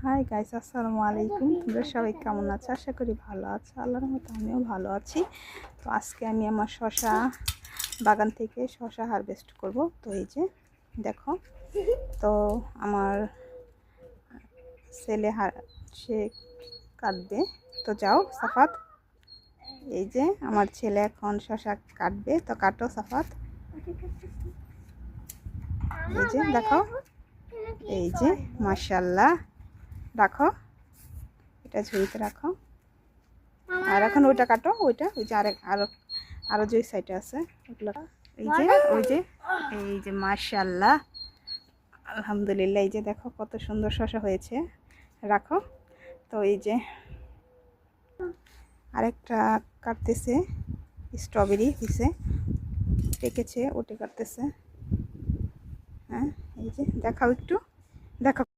Hi guys, আসসালামু আলাইকুম। তোমরা সবাই কেমন আছো? আশা করি ভালো আছো। আল্লাহর মতো আমিও ভালো আছি। তো আজকে আমি আমার শশা বাগান থেকে শশা হারভেস্ট করব। তো এই যে দেখো, তো আমার ছেলে সে কাটবে। তো যাও সাফাত, এই যে আমার ছেলে এখন শশা কাটবে। তো কাটো সাফাত, এই যে দেখো, এই যে মাশাআল্লাহ। রাখো, এটা ঝুড়িতে রাখো। আর এখন ওইটা কাটো, ওইটা ওই যে আরো যে সাইডে আছে ওগুলো। এই যে এই যে মাশাআল্লাহ, আলহামদুলিল্লাহ। এই যে দেখো কত সুন্দর শসা হয়েছে। রাখো। তো এই যে আরেকটা কাটতেছে, স্ট্রবেরি হয়েছে, পেকেছে, ওটা কাটতেছে। হ্যাঁ, এই যে দেখাও একটু, দেখো।